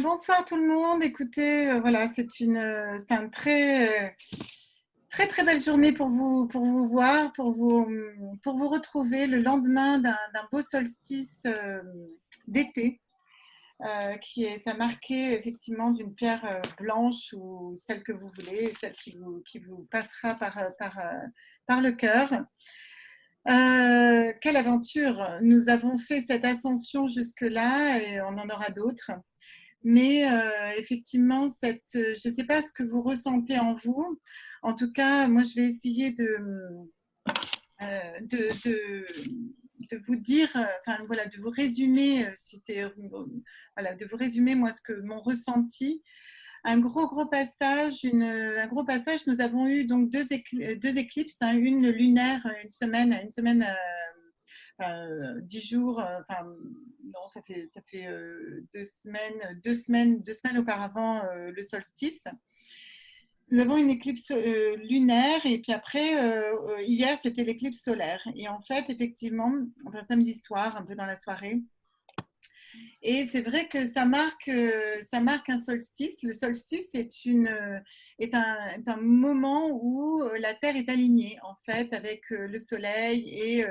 Bonsoir tout le monde. Écoutez, voilà, c'est un très très belle journée pour vous voir, pour vous retrouver le lendemain d'un beau solstice d'été qui est à marquer effectivement d'une pierre blanche ou celle que vous voulez, celle qui vous passera par le cœur. Quelle aventure! Nous avons fait cette ascension jusque-là et on en aura d'autres. Mais effectivement, je ne sais pas ce que vous ressentez en vous. En tout cas, moi, je vais essayer euh, de, de, de vous dire, enfin voilà, de vous résumer, si c'est, voilà, de vous résumer moi mon ressenti. Un gros passage. Nous avons eu donc deux éclipses, hein, une lunaire, une semaine 10 jours, enfin non, ça fait 2 semaines auparavant le solstice. Nous avons une éclipse lunaire et puis après, hier, c'était l'éclipse solaire. Et en fait, effectivement, enfin, samedi soir, un peu dans la soirée, et c'est vrai que ça marque un solstice. Le solstice est un moment où la Terre est alignée, en fait, avec le Soleil. Et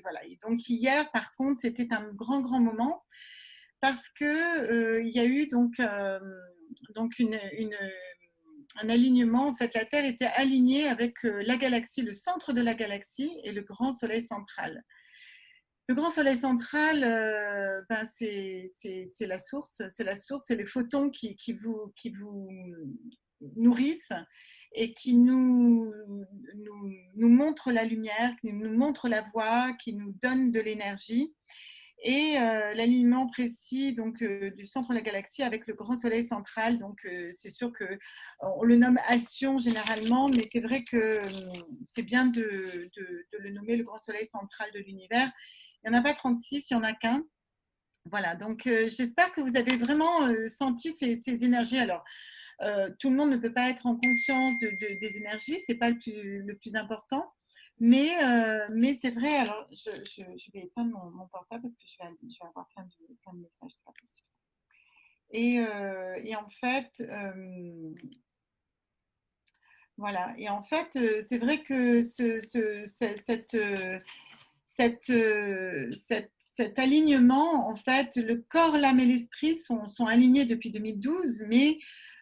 voilà. Et donc, hier, par contre, c'était un grand, grand moment parce que il y a eu donc un alignement. En fait, la Terre était alignée avec la galaxie, le centre de la galaxie et le grand Soleil central. Le grand soleil central, ben c'est la source, c'est les photons qui vous nourrissent et qui nous montrent la lumière, qui nous montrent la voie, qui nous donnent de l'énergie. Et l'alignement précis donc, du centre de la galaxie avec le grand soleil central. Donc, c'est sûr qu'on le nomme Alcyon généralement, mais c'est vrai que c'est bien de le nommer le grand soleil central de l'univers. Il n'y en a pas 36, il n'y en a qu'un. Voilà, donc j'espère que vous avez vraiment senti ces énergies. Alors, tout le monde ne peut pas être en conscience des énergies, ce n'est pas le plus important. Mais c'est vrai, alors je vais éteindre mon portable parce que je vais avoir plein de messages. C'est pas possible. Et en fait, voilà. Et en fait, c'est vrai que cet alignement, en fait, le corps, l'âme et l'esprit sont alignés depuis 2012, mais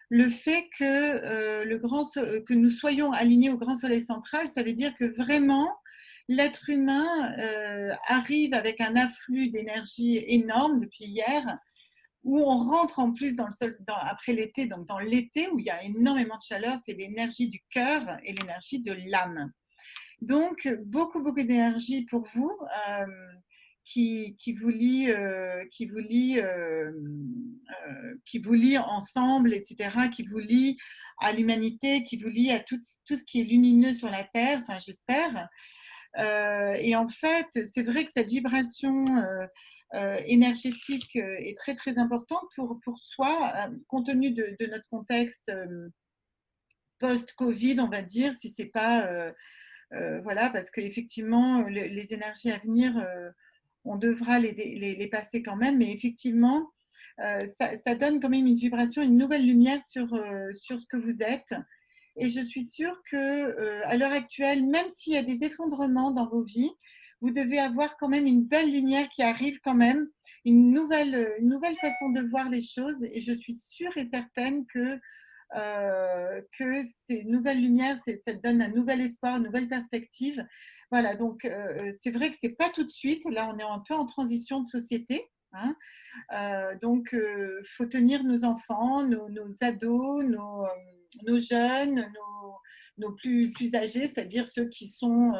le fait que nous soyons alignés au grand soleil central, ça veut dire que vraiment, l'être humain arrive avec un afflux d'énergie énorme depuis hier, où on rentre en plus après l'été, donc dans l'été où il y a énormément de chaleur, c'est l'énergie du cœur et l'énergie de l'âme. Donc, beaucoup, beaucoup d'énergie pour vous qui vous lie ensemble, etc., qui vous lie à l'humanité, qui vous lie à tout ce qui est lumineux sur la Terre, enfin, j'espère. Et en fait, c'est vrai que cette vibration énergétique est très, très importante pour soi, compte tenu de notre contexte post-Covid, on va dire, si c'est pas voilà, parce qu'effectivement, les énergies à venir, on devra les passer quand même, mais effectivement, ça donne quand même une vibration, une nouvelle lumière sur ce que vous êtes. Et je suis sûre que à l'heure actuelle, même s'il y a des effondrements dans vos vies, vous devez avoir quand même une belle lumière qui arrive quand même, une nouvelle façon de voir les choses. Et je suis sûre et certaine que ces nouvelles lumières, ça te donne un nouvel espoir, une nouvelle perspective. Voilà, donc c'est vrai que c'est pas tout de suite. Là, on est un peu en transition de société. Hein. Donc, faut tenir nos enfants, nos ados, nos jeunes, nos plus âgés, c'est-à-dire ceux qui sont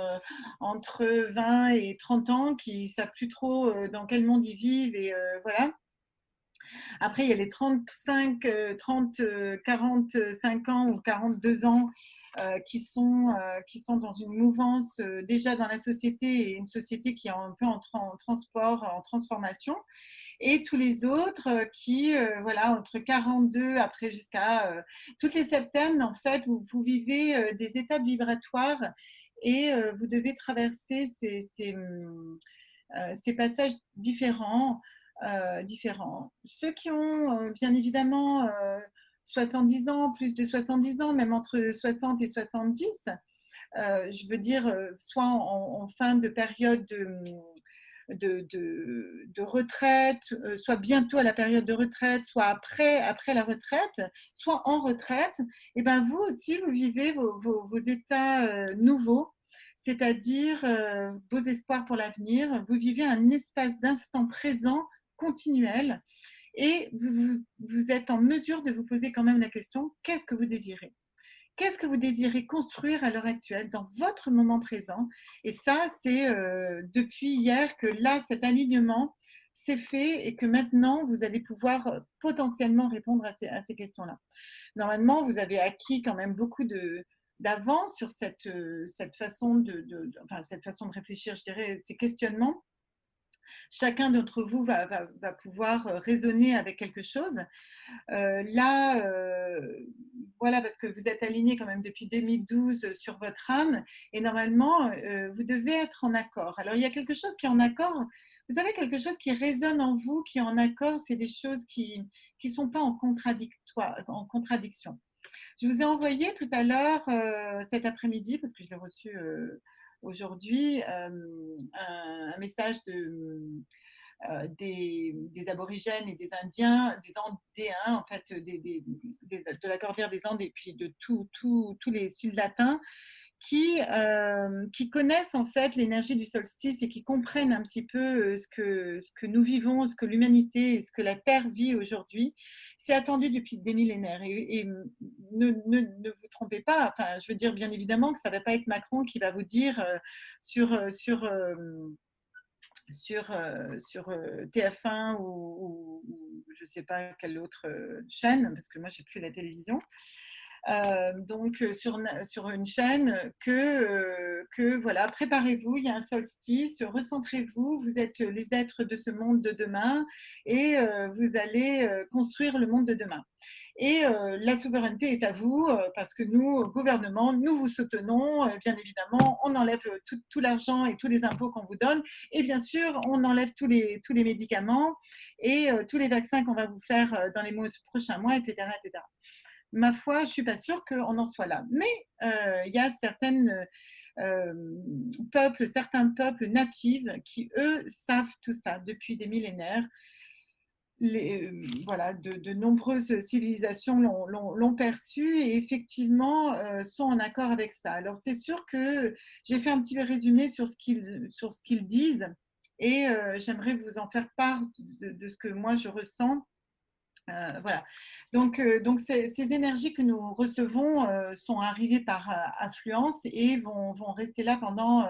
entre 20 et 30 ans, qui ne savent plus trop dans quel monde ils vivent. Et voilà. Après, il y a les 45 ans ou 42 ans qui sont dans une mouvance déjà dans la société et une société qui est un peu en transport, en transformation. Et tous les autres qui, voilà, entre 42 après jusqu'à toutes les septemnes, en fait, vous vivez des étapes vibratoires et vous devez traverser ces passages différents différents. Ceux qui ont bien évidemment 70 ans, plus de 70 ans, même entre 60 et 70, je veux dire, soit en fin de période de retraite, soit bientôt à la période de retraite, soit après la retraite, soit en retraite, et ben vous aussi, vous vivez vos états nouveaux, c'est-à-dire vos espoirs pour l'avenir. Vous vivez un espace d'instant présent continuel et vous êtes en mesure de vous poser quand même la question, qu'est-ce que vous désirez? Qu'est-ce que vous désirez construire à l'heure actuelle dans votre moment présent? Et ça, c'est depuis hier que là, cet alignement s'est fait et que maintenant, vous allez pouvoir potentiellement répondre à ces questions-là. Normalement, vous avez acquis quand même beaucoup d'avance sur cette façon enfin, cette façon de réfléchir, je dirais, ces questionnements. Chacun d'entre vous va pouvoir raisonner avec quelque chose. Là, voilà, parce que vous êtes aligné quand même depuis 2012 sur votre âme et normalement, vous devez être en accord. Alors, il y a quelque chose qui est en accord. Vous savez, quelque chose qui résonne en vous, qui est en accord, c'est des choses qui ne sont pas en contradiction. Je vous ai envoyé tout à l'heure, cet après-midi, parce que je l'ai reçu aujourd'hui, un message des aborigènes et des Indiens, des Andéens, en fait, de la Cordillère des Andes et puis de tous les Sud latins qui connaissent en fait l'énergie du solstice et qui comprennent un petit peu ce que nous vivons, ce que l'humanité et ce que la Terre vit aujourd'hui. C'est attendu depuis des millénaires et ne vous trompez pas, enfin, je veux dire bien évidemment que ça ne va pas être Macron qui va vous dire sur TF1 ou je ne sais pas quelle autre chaîne, parce que moi, je n'ai plus la télévision. Donc, sur une chaîne que voilà, préparez-vous, il y a un solstice, recentrez-vous, vous êtes les êtres de ce monde de demain et vous allez construire le monde de demain. Et la souveraineté est à vous parce que nous, gouvernement, nous vous soutenons. Bien évidemment, on enlève tout l'argent et tous les impôts qu'on vous donne. Et bien sûr, on enlève tous les médicaments et tous les vaccins qu'on va vous faire dans les prochains mois, etc., etc. Ma foi, je ne suis pas sûre qu'on en soit là. Mais il y a certains peuples natifs qui, eux, savent tout ça depuis des millénaires. Voilà, de nombreuses civilisations l'ont perçu et effectivement sont en accord avec ça. Alors c'est sûr que j'ai fait un petit résumé sur ce qu'ils disent et j'aimerais vous en faire part de ce que moi je ressens. Voilà. Donc ces énergies que nous recevons sont arrivées par affluence et vont rester là pendant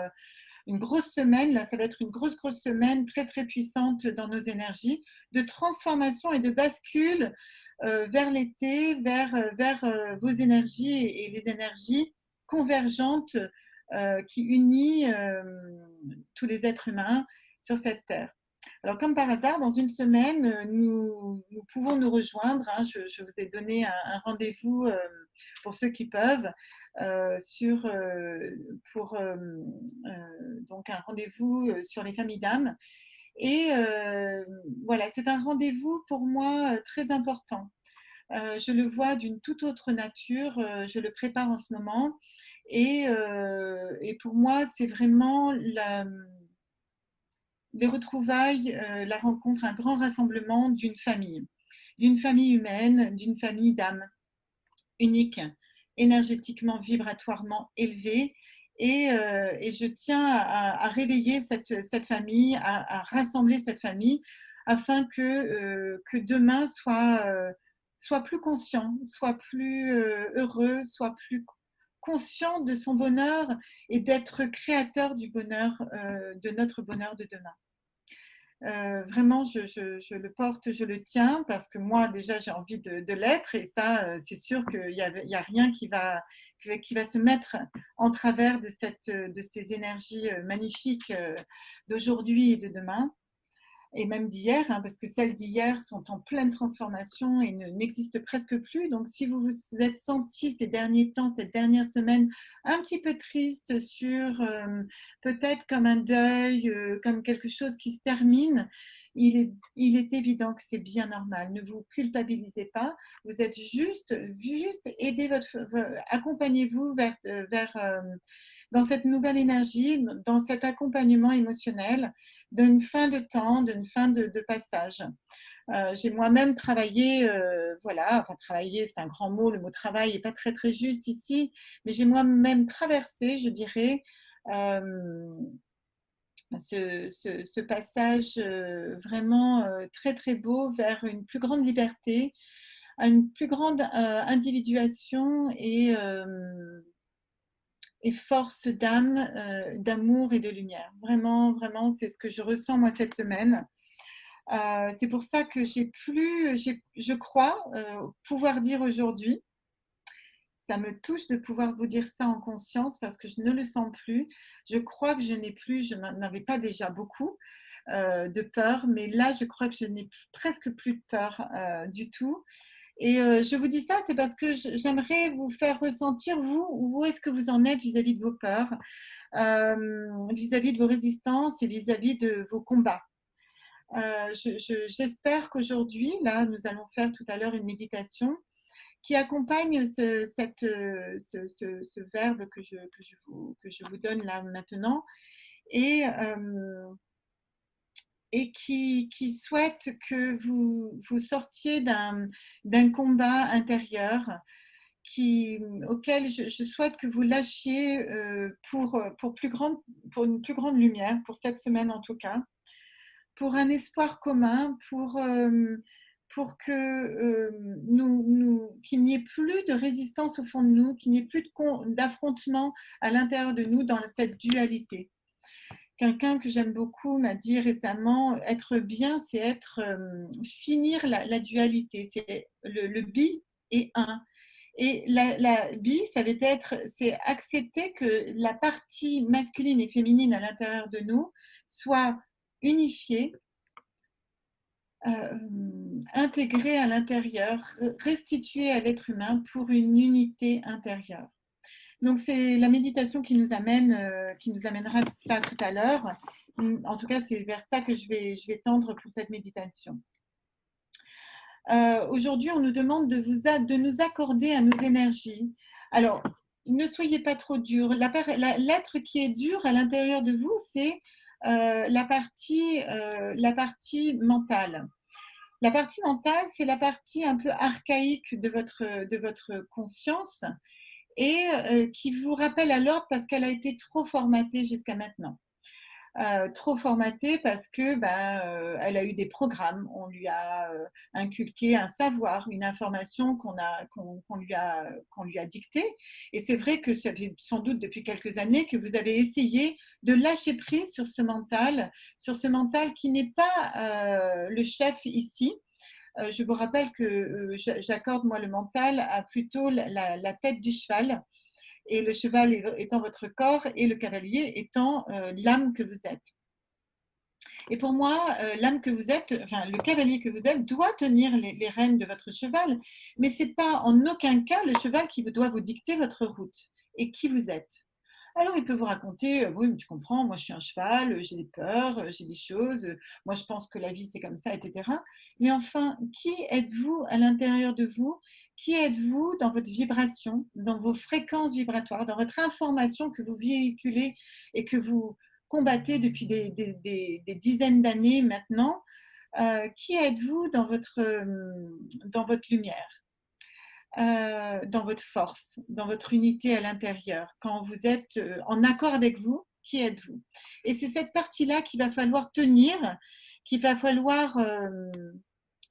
une grosse semaine. Là, ça va être une grosse semaine très, très puissante dans nos énergies de transformation et de bascule vers l'été, vers vos énergies et les énergies convergentes qui unissent tous les êtres humains sur cette terre. Alors, comme par hasard, dans une semaine, nous pouvons nous rejoindre. Hein. Je vous ai donné un rendez-vous pour ceux qui peuvent pour donc un rendez-vous sur les familles d'âmes. Et voilà, c'est un rendez-vous pour moi très important. Je le vois d'une toute autre nature. Je le prépare en ce moment. Et pour moi, c'est vraiment des retrouvailles, la rencontre, un grand rassemblement d'une famille humaine, d'une famille d'âmes unique, énergétiquement, vibratoirement élevée. Et je tiens à réveiller cette famille, à rassembler cette famille afin que demain soit plus conscient, soit plus heureux, soit plus conscient de son bonheur et d'être créateur du bonheur, de notre bonheur de demain. Vraiment, je le porte, je le tiens parce que moi, déjà, j'ai envie de l'être et ça, c'est sûr qu'il y a rien qui va se mettre en travers de ces énergies magnifiques d'aujourd'hui et de demain et même d'hier, hein, parce que celles d'hier sont en pleine transformation et n'existent presque plus. Donc, si vous vous êtes senti ces derniers temps, cette dernière semaine, un petit peu triste sur peut-être comme un deuil, comme quelque chose qui se termine, il est évident que c'est bien normal. Ne vous culpabilisez pas. Vous êtes juste aidez accompagnez-vous dans cette nouvelle énergie, dans cet accompagnement émotionnel d'une fin de temps, d'une fin de passage. J'ai moi-même travaillé, voilà, enfin travailler, c'est un grand mot, le mot travail n'est pas très très juste ici, mais j'ai moi-même traversé, je dirais, ce passage vraiment très très beau vers une plus grande liberté, une plus grande individuation et force d'âme, d'amour et de lumière. Vraiment, vraiment, c'est ce que je ressens moi cette semaine. C'est pour ça que je crois pouvoir dire aujourd'hui, ça me touche de pouvoir vous dire ça en conscience parce que je ne le sens plus. Je crois que je n'en avais pas déjà beaucoup de peur, mais là, je crois que je n'ai presque plus de peur du tout. Et je vous dis ça, c'est parce que j'aimerais vous faire ressentir, vous, où est-ce que vous en êtes vis-à-vis de vos peurs, vis-à-vis de vos résistances et vis-à-vis de vos combats. J'espère qu'aujourd'hui, là, nous allons faire tout à l'heure une méditation qui accompagne ce verbe que je vous donne là maintenant et, qui souhaite que vous sortiez d'un combat intérieur auquel je souhaite que vous lâchiez pour une plus grande lumière, pour cette semaine en tout cas, pour un espoir commun, pour que qu'il n'y ait plus de résistance au fond de nous, qu'il n'y ait plus d'affrontement à l'intérieur de nous dans cette dualité. Quelqu'un que j'aime beaucoup m'a dit récemment, être bien, c'est finir la dualité, c'est le bi et un. Et la bi, c'est accepter que la partie masculine et féminine à l'intérieur de nous soit unifiée, intégrée à l'intérieur, restituée à l'être humain pour une unité intérieure. Donc c'est la méditation qui nous amènera ça tout à l'heure. En tout cas, c'est vers ça que je vais tendre pour cette méditation. Aujourd'hui, on nous demande de nous accorder à nos énergies. Alors, ne soyez pas trop dur. L'être qui est dur à l'intérieur de vous, c'est la partie mentale. La partie mentale, c'est la partie un peu archaïque de votre conscience et qui vous rappelle à l'ordre parce qu'elle a été trop formatée jusqu'à maintenant. Trop formatée parce que elle a eu des programmes, on lui a inculqué un savoir, une information qu'on lui a dictée. Et c'est vrai que ça fait sans doute depuis quelques années que vous avez essayé de lâcher prise sur ce mental qui n'est pas le chef ici. Je vous rappelle que j'accorde moi le mental à plutôt la tête du cheval et le cheval étant votre corps et le cavalier étant l'âme que vous êtes. Et pour moi, l'âme que vous êtes, enfin le cavalier que vous êtes, doit tenir les rênes de votre cheval, mais ce n'est pas en aucun cas le cheval qui doit vous dicter votre route et qui vous êtes. Alors, il peut vous raconter, oui, mais tu comprends, moi je suis un cheval, j'ai des peurs, j'ai des choses, moi je pense que la vie c'est comme ça, etc. Mais enfin, qui êtes-vous à l'intérieur de vous? Qui êtes-vous dans votre vibration, dans vos fréquences vibratoires, dans votre information que vous véhiculez et que vous combattez depuis des dizaines d'années maintenant? Qui êtes-vous dans votre lumière? Dans votre force, dans votre unité à l'intérieur, quand vous êtes en accord avec vous, qui êtes-vous? Et c'est cette partie-là qu'il va falloir tenir, qu'il va falloir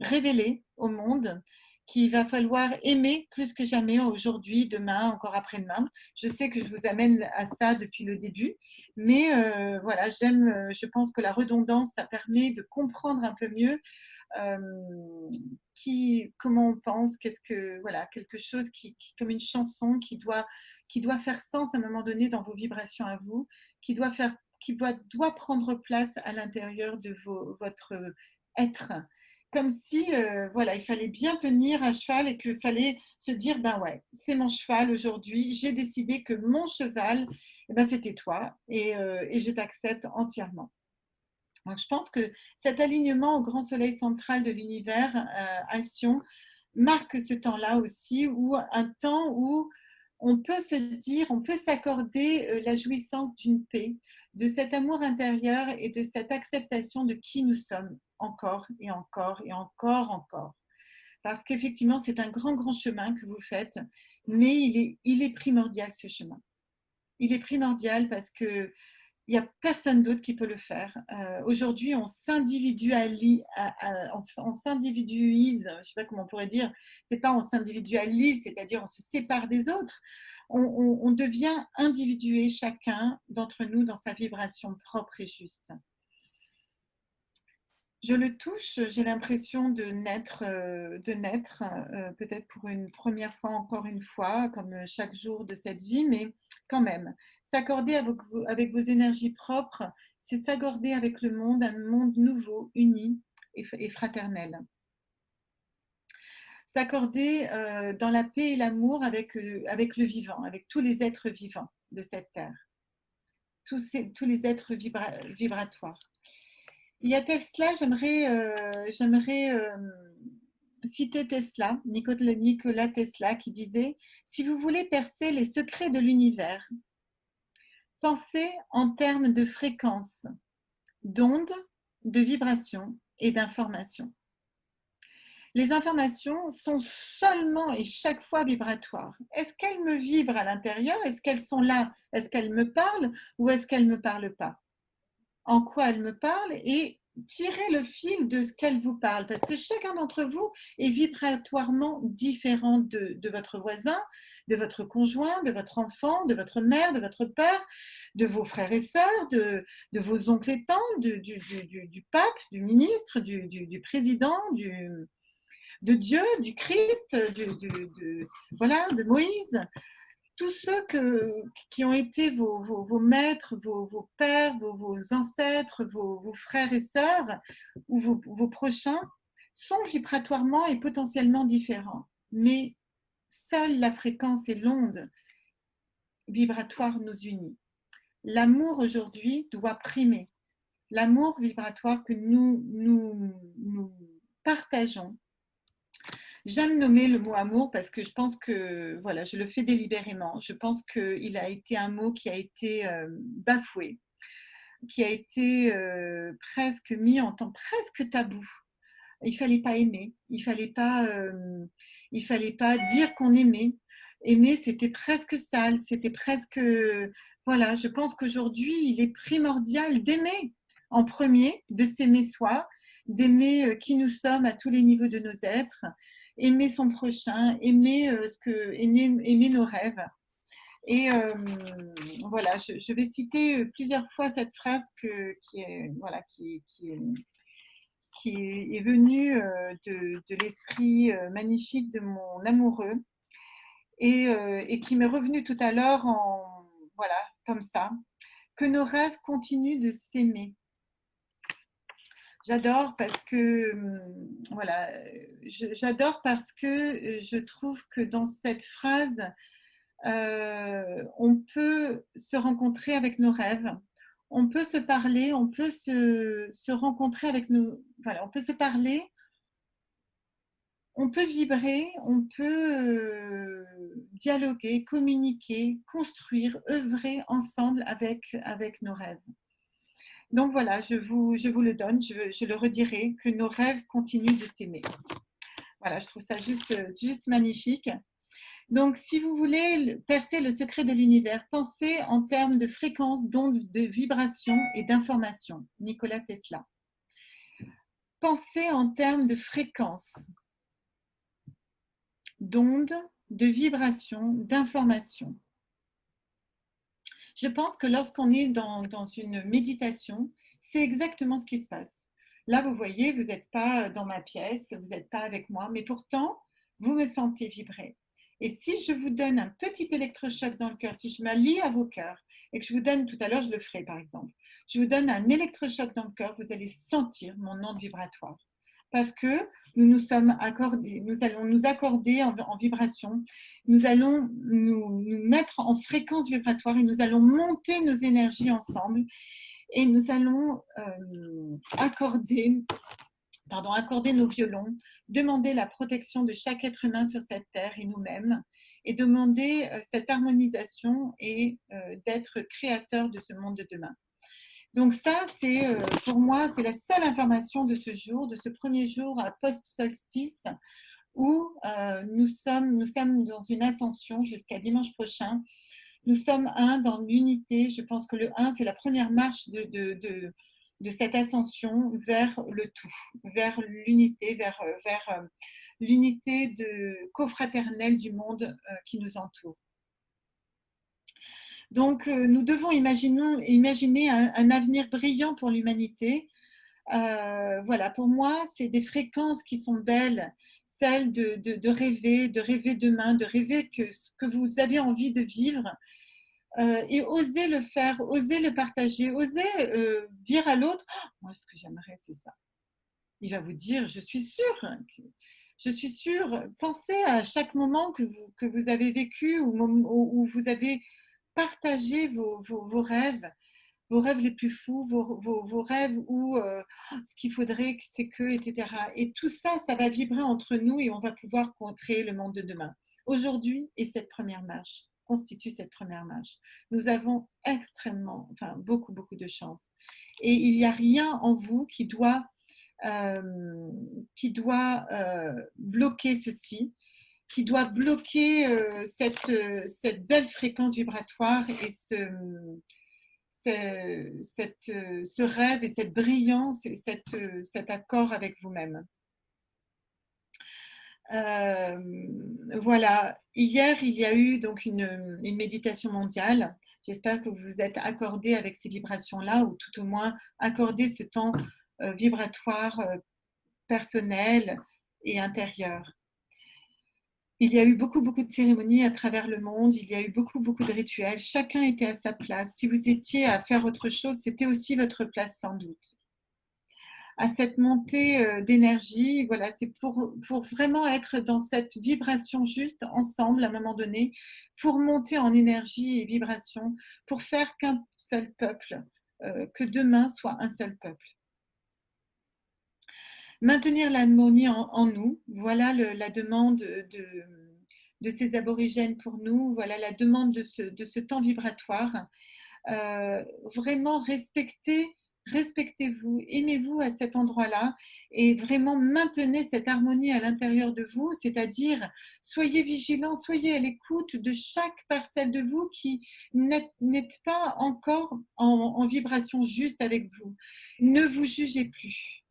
révéler au monde, qu'il va falloir aimer plus que jamais aujourd'hui, demain, encore après-demain. Je sais que je vous amène à ça depuis le début, mais voilà, je pense que la redondance, ça permet de comprendre un peu mieux comment on pense, voilà, quelque chose comme une chanson qui doit faire sens à un moment donné dans vos vibrations à vous, qui doit prendre place à l'intérieur de votre être. Comme si, voilà, il fallait bien tenir un cheval et qu'il fallait se dire, ben ouais, c'est mon cheval aujourd'hui, j'ai décidé que mon cheval, eh ben, c'était toi et je t'accepte entièrement. Donc, je pense que cet alignement au grand soleil central de l'univers, Alcyon, marque ce temps-là aussi, où un temps où on peut se dire, on peut s'accorder la jouissance d'une paix, de cet amour intérieur et de cette acceptation de qui nous sommes encore et encore et encore, encore. Parce qu'effectivement, c'est un grand, grand chemin que vous faites, mais il est primordial ce chemin. Il est primordial parce que il n'y a personne d'autre qui peut le faire. Aujourd'hui, on s'individualise, je ne sais pas comment on pourrait dire, c'est pas on s'individualise, c'est-à-dire on se sépare des autres. On devient individué chacun d'entre nous dans sa vibration propre et juste. Je le touche, j'ai l'impression de naître, peut-être pour une première fois, encore une fois, comme chaque jour de cette vie, mais quand même, s'accorder avec vos énergies propres, c'est s'accorder avec le monde, un monde nouveau, uni et fraternel. S'accorder dans la paix et l'amour avec le vivant, avec tous les êtres vivants de cette terre, tous les êtres vibratoires. Il y a Tesla, j'aimerais citer Tesla, Nikola Tesla, qui disait « Si vous voulez percer les secrets de l'univers, pensez en termes de fréquences, d'ondes, de vibrations et d'informations. Les informations sont seulement et chaque fois vibratoires. Est-ce qu'elles me vibrent à l'intérieur? Est-ce qu'elles sont là? Est-ce qu'elles me parlent ou est-ce qu'elles ne me parlent pas? En quoi elle me parle et tirez le fil de ce qu'elle vous parle, parce que chacun d'entre vous est vibratoirement différent de votre voisin, de votre conjoint, de votre enfant, de votre mère, de votre père, de vos frères et sœurs, de vos oncles et tantes, du pape, du ministre, du président, de Dieu, du Christ, voilà, de Moïse. Tous ceux qui ont été vos maîtres, vos pères, vos ancêtres, vos frères et sœurs ou vos prochains sont vibratoirement et potentiellement différents. Mais seule la fréquence et l'onde vibratoire nous unit. L'amour aujourd'hui doit primer. L'amour vibratoire que nous partageons. J'aime nommer le mot amour parce que je pense que, voilà, je le fais délibérément. Je pense qu'il a été un mot qui a été bafoué, qui a été presque mis en temps presque tabou. Il ne fallait pas aimer, il ne fallait pas dire qu'on aimait. Aimer, c'était presque sale, c'était presque… Voilà, je pense qu'aujourd'hui, il est primordial d'aimer en premier, de s'aimer soi, d'aimer qui nous sommes à tous les niveaux de nos êtres, aimer son prochain, aimer nos rêves. Et voilà, je vais citer plusieurs fois cette phrase qui est venue de l'esprit magnifique de mon amoureux et qui m'est revenu tout à l'heure voilà, comme ça, que nos rêves continuent de s'aimer. J'adore parce que, voilà, j'adore parce que je trouve que dans cette phrase, on peut se rencontrer avec nos rêves, on peut se parler, on peut se rencontrer avec nos… Voilà, on peut se parler, on peut vibrer, on peut dialoguer, communiquer, construire, œuvrer ensemble avec nos rêves. Donc voilà, je vous le donne, je le redirai, que nos rêves continuent de s'aimer. Voilà, je trouve ça juste magnifique. Donc, si vous voulez percer le secret de l'univers, pensez en termes de fréquences, d'ondes, de vibrations et d'informations. Nikola Tesla. Pensez en termes de fréquences, d'ondes, de vibrations, d'informations. Je pense que lorsqu'on est dans une méditation, c'est exactement ce qui se passe. Là, vous voyez, vous n'êtes pas dans ma pièce, vous n'êtes pas avec moi, mais pourtant, vous me sentez vibrer. Et si je vous donne un petit électrochoc dans le cœur, si je m'allie à vos cœurs et que je vous donne, tout à l'heure je le ferai par exemple, je vous donne un électrochoc dans le cœur, vous allez sentir mon onde vibratoire. Parce que nous allons nous accorder en vibration, nous allons nous mettre en fréquence vibratoire et nous allons monter nos énergies ensemble. Et nous allons accorder nos violons, demander la protection de chaque être humain sur cette terre et nous-mêmes, et demander cette harmonisation et d'être créateur de ce monde de demain. Donc ça, c'est pour moi, c'est la seule information de ce jour, de ce premier jour à post-solstice, où nous sommes dans une ascension jusqu'à dimanche prochain. Nous sommes un dans l'unité. Je pense que le 1, c'est la première marche de cette ascension vers le tout, vers l'unité, vers l'unité cofraternelle du monde qui nous entoure. Donc, nous devons imaginer un avenir brillant pour l'humanité. Voilà, pour moi, c'est des fréquences qui sont belles, celles de rêver demain, de rêver que ce que vous avez envie de vivre, et oser le faire, oser le partager, oser dire à l'autre, oh, moi, ce que j'aimerais, c'est ça. Il va vous dire, je suis sûre, pensez à chaque moment que vous avez vécu où vous avez partagé vos rêves les plus fous, vos rêves où ce qu'il faudrait, c'est que, etc. Et tout ça, ça va vibrer entre nous et on va pouvoir créer le monde de demain. Aujourd'hui, et cette première marche constitue cette première marche. Nous avons beaucoup de chance. Et il n'y a rien en vous qui doit bloquer ceci, qui doit bloquer cette belle fréquence vibratoire et ce rêve et cette brillance et cet accord avec vous-même. Voilà, hier il y a eu donc une méditation mondiale. J'espère que vous vous êtes accordé avec ces vibrations-là, ou tout au moins accordé ce temps vibratoire personnel et intérieur. Il y a eu beaucoup de cérémonies à travers le monde, il y a eu beaucoup de rituels, chacun était à sa place. Si vous étiez à faire autre chose, c'était aussi votre place sans doute. À cette montée d'énergie, voilà, c'est pour vraiment être dans cette vibration juste ensemble à un moment donné, pour monter en énergie et vibration, pour faire qu'un seul peuple, que demain soit un seul peuple. Maintenir l'harmonie en nous, voilà la demande de ces aborigènes pour nous, voilà la demande de ce temps vibratoire. Vraiment respectez-vous, aimez-vous à cet endroit-là et vraiment maintenez cette harmonie à l'intérieur de vous, c'est-à-dire soyez vigilants, soyez à l'écoute de chaque parcelle de vous qui n'êtes pas encore en vibration juste avec vous. Ne vous jugez plus.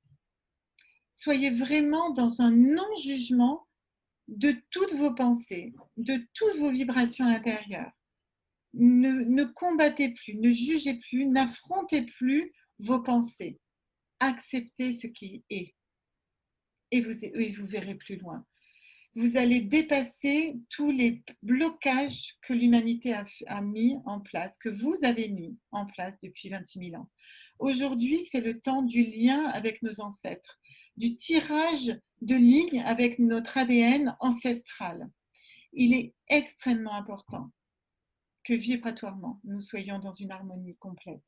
Soyez vraiment dans un non-jugement de toutes vos pensées, de toutes vos vibrations intérieures. Ne combattez plus, ne jugez plus, n'affrontez plus vos pensées. Acceptez ce qui est et vous verrez plus loin. Vous allez dépasser tous les blocages que l'humanité a mis en place, que vous avez mis en place depuis 26 000 ans. Aujourd'hui, c'est le temps du lien avec nos ancêtres, du tirage de lignes avec notre ADN ancestral. Il est extrêmement important que vibratoirement, nous soyons dans une harmonie complète.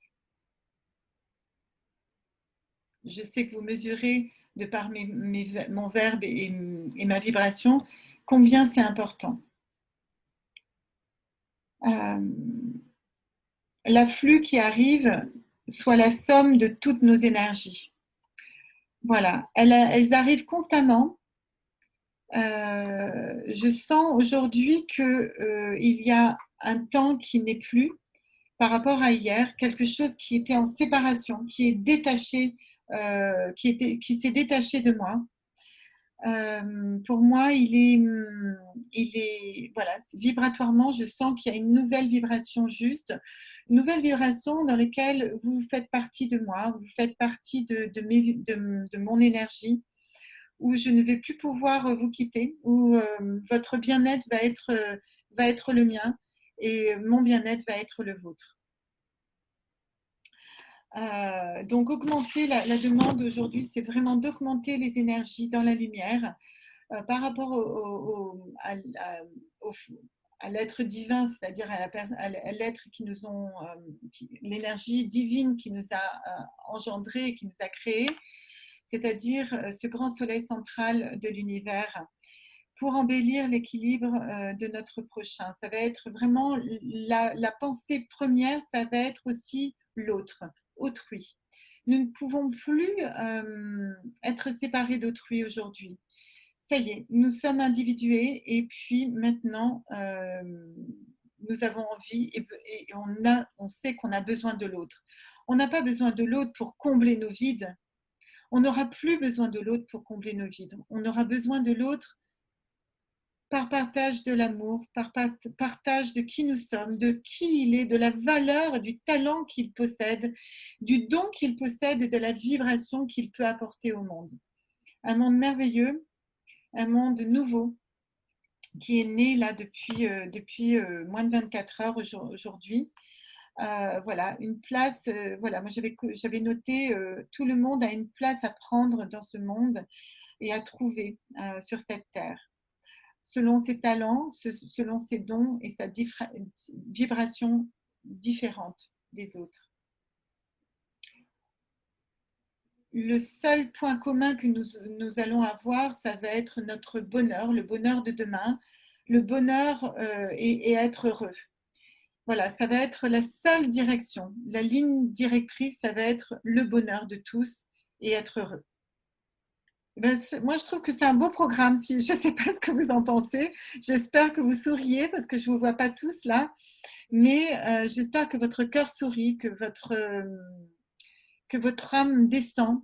Je sais que vous mesurez, de par mon verbe et ma vibration, combien c'est important. L'afflux qui arrive soit la somme de toutes nos énergies. Voilà, elles arrivent constamment. Je sens aujourd'hui qu'il y a un temps qui n'est plus par rapport à hier, quelque chose qui était en séparation, qui est détaché, qui s'est détaché de moi. Pour moi, voilà, vibratoirement, je sens qu'il y a une nouvelle vibration juste, une nouvelle vibration dans laquelle vous faites partie de moi, vous faites partie de mon énergie, où je ne vais plus pouvoir vous quitter, où votre bien-être va être le mien et mon bien-être va être le vôtre. Donc, augmenter la demande aujourd'hui, c'est vraiment d'augmenter les énergies dans la lumière par rapport à l'être divin, c'est-à-dire à l'être qui nous ont, l'énergie divine qui nous a engendrés, qui nous a créés, c'est-à-dire ce grand soleil central de l'univers, pour embellir l'équilibre de notre prochain. Ça va être vraiment la pensée première, ça va être aussi l'autre, autrui. Nous ne pouvons plus être séparés d'autrui aujourd'hui. Ça y est, nous sommes individués et puis maintenant, nous avons envie et on sait qu'on a besoin de l'autre. On n'a pas besoin de l'autre pour combler nos vides. On n'aura plus besoin de l'autre pour combler nos vides. On aura besoin de l'autre par partage de l'amour, par partage de qui nous sommes, de qui il est, de la valeur, du talent qu'il possède, du don qu'il possède et de la vibration qu'il peut apporter au monde. Un monde merveilleux, un monde nouveau qui est né là depuis moins de 24 heures aujourd'hui. Voilà, une place, voilà, moi j'avais noté tout le monde a une place à prendre dans ce monde et à trouver sur cette terre, selon ses talents, selon ses dons et sa vibration différente des autres. Le seul point commun que nous allons avoir, ça va être notre bonheur, le bonheur de demain, le bonheur et être heureux. Voilà, ça va être la seule direction. La ligne directrice, ça va être le bonheur de tous et être heureux. Ben, moi, je trouve que c'est un beau programme. Je ne sais pas ce que vous en pensez. J'espère que vous souriez parce que je ne vous vois pas tous là. Mais j'espère que votre cœur sourit, que votre âme descend,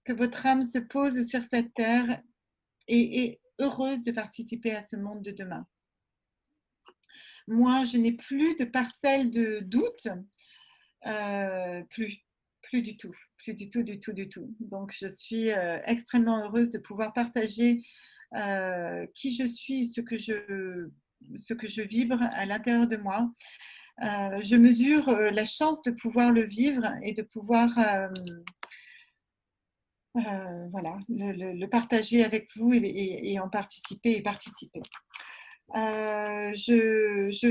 que votre âme se pose sur cette terre et est heureuse de participer à ce monde de demain. Moi, je n'ai plus de parcelle de doute, plus du tout, plus du tout, du tout, du tout. Donc, je suis extrêmement heureuse de pouvoir partager qui je suis, ce que je vibre à l'intérieur de moi. Je mesure la chance de pouvoir le vivre et de pouvoir voilà, le partager avec vous et en participer et participer. Je